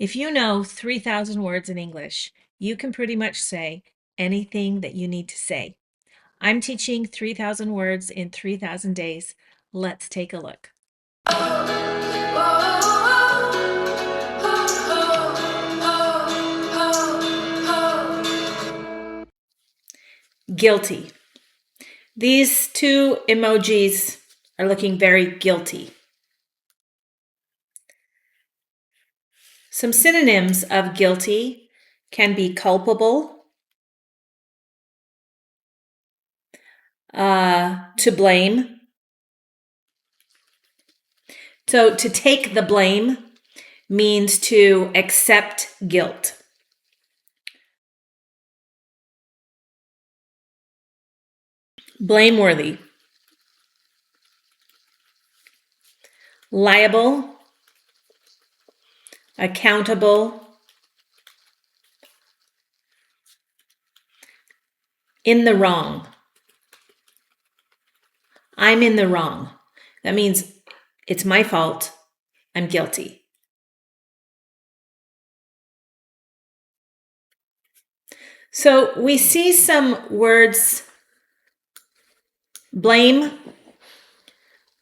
If you know 3,000 words in English, you can pretty much say anything that you need to say. I'm teaching 3,000 words in 3,000 days. Let's take a look. Guilty. These two emojis are looking very guilty. Some synonyms of guilty can be culpable, to blame. So to take the blame means to accept guilt. Blameworthy. Liable. Accountable. In the wrong. I'm in the wrong. That means it's my fault. I'm guilty. So we see some words. Blame.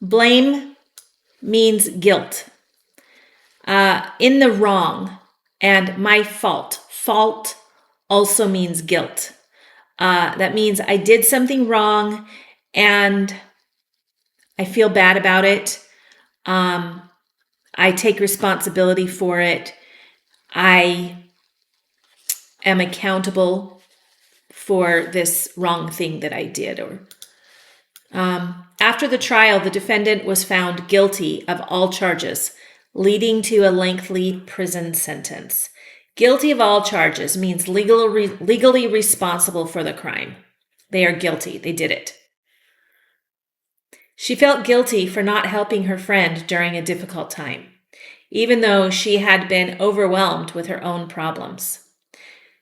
Blame means guilt. In the wrong and my fault. Fault also means guilt. That means I did something wrong and I feel bad about it. I take responsibility for it. I am accountable for this wrong thing that I did. After the trial, the defendant was found guilty of all charges, leading to a lengthy prison sentence. Guilty of all charges means legally responsible for the crime. They are guilty. They did it. She felt guilty for not helping her friend during a difficult time, even though she had been overwhelmed with her own problems.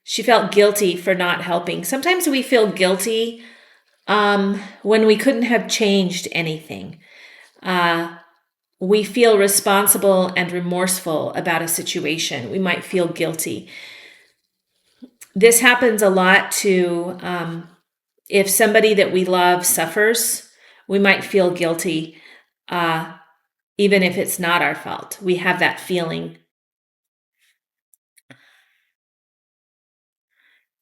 She felt guilty for not helping. Sometimes we feel guilty when we couldn't have changed anything. We feel responsible and remorseful about a situation. We might feel guilty. This happens a lot to if somebody that we love suffers, we might feel guilty even if it's not our fault. We have that feeling.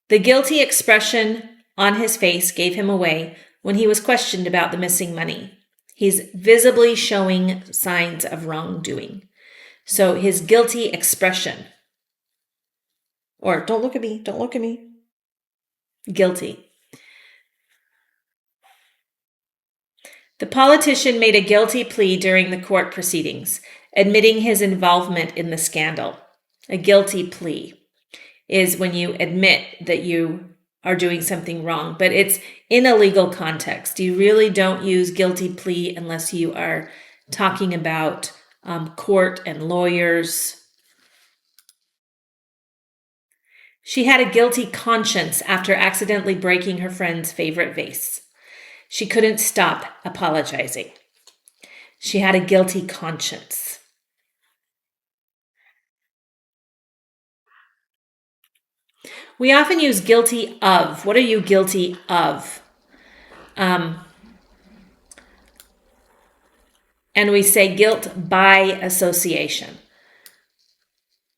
The guilty expression on his face gave him away when he was questioned about the missing money. He's visibly showing signs of wrongdoing. So his guilty expression, or don't look at me, don't look at me. Guilty. The politician made a guilty plea during the court proceedings, admitting his involvement in the scandal. A guilty plea is when you admit that you are doing something wrong, but it's in a legal context. You really don't use guilty plea unless you are talking about court and lawyers. She had a guilty conscience after accidentally breaking her friend's favorite vase. She couldn't stop apologizing. She had a guilty conscience. We often use guilty of. What are you guilty of? And we say guilt by association.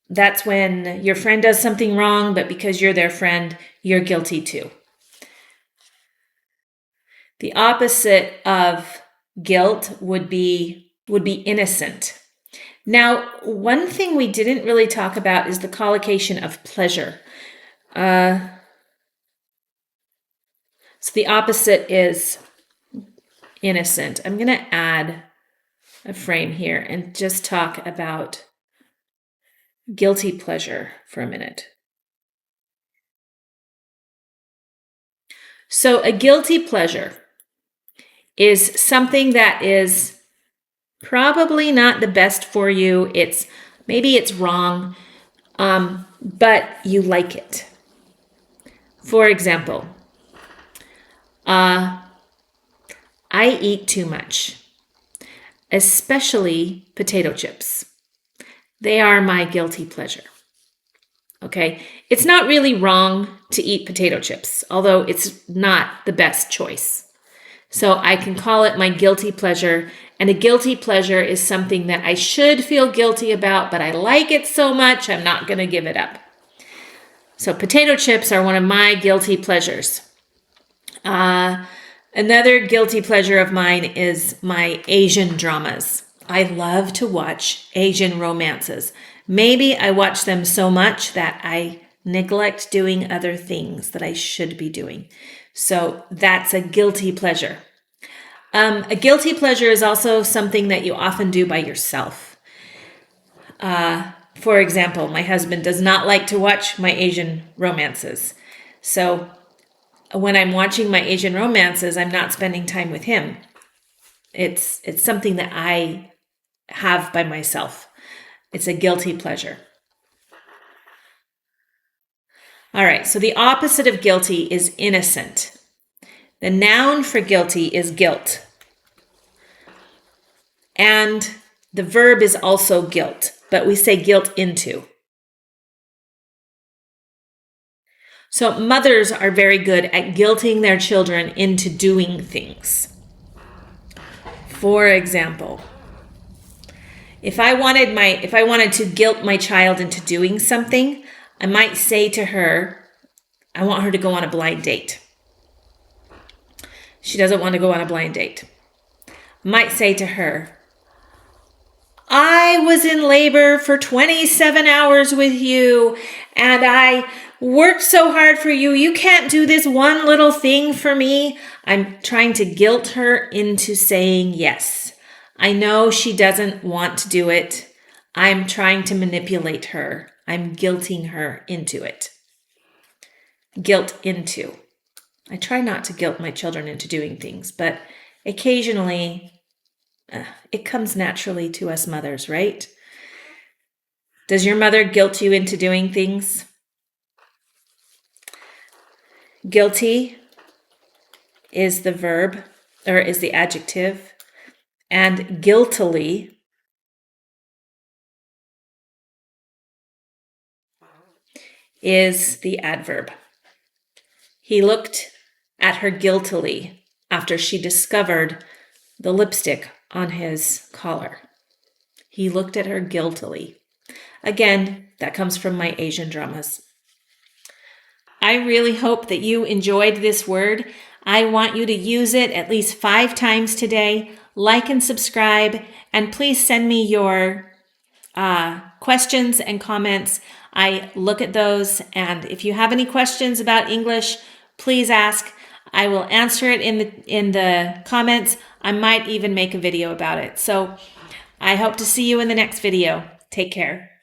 That's when your friend does something wrong, but because you're their friend, you're guilty too. The opposite of guilt would be innocent. Now, one thing we didn't really talk about is the collocation of pleasure. So the opposite is innocent. I'm going to add a frame here and just talk about guilty pleasure for a minute. So a guilty pleasure is something that is probably not the best for you. Maybe it's wrong, but you like it. For example, I eat too much, especially potato chips. They are my guilty pleasure. Okay, it's not really wrong to eat potato chips, although it's not the best choice. So I can call it my guilty pleasure. And a guilty pleasure is something that I should feel guilty about, but I like it so much, I'm not going to give it up. So potato chips are one of my guilty pleasures. Another guilty pleasure of mine is my Asian dramas. I love to watch Asian romances. Maybe I watch them so much that I neglect doing other things that I should be doing. So that's a guilty pleasure. A guilty pleasure is also something that you often do by yourself. For example, my husband does not like to watch my Asian romances. So when I'm watching my Asian romances, I'm not spending time with him. It's something that I have by myself. It's a guilty pleasure. All right, so the opposite of guilty is innocent. The noun for guilty is guilt. And the verb is also guilt, but we say guilt into. So mothers are very good at guilting their children into doing things. For example, if I wanted to guilt my child into doing something, I might say to her, I want her to go on a blind date. She doesn't want to go on a blind date. I might say to her, I was in labor for 27 hours with you, and I worked so hard for you. You can't do this one little thing for me. I'm trying to guilt her into saying yes. I know she doesn't want to do it. I'm trying to manipulate her. I'm guilting her into it. Guilt into. I try not to guilt my children into doing things, but occasionally it comes naturally to us mothers, right? Does your mother guilt you into doing things? Guilty is the verb, or is the adjective, and guiltily is the adverb. He looked at her guiltily after she discovered the lipstick on his collar. He looked at her guiltily. Again, that comes from my Asian dramas. I really hope that you enjoyed this word. I want you to use it at least 5 times today. Like and subscribe, and please send me your questions and comments. I look at those, and if you have any questions about English, please ask. I will answer it in the comments. I might even make a video about it. So I hope to see you in the next video. Take care.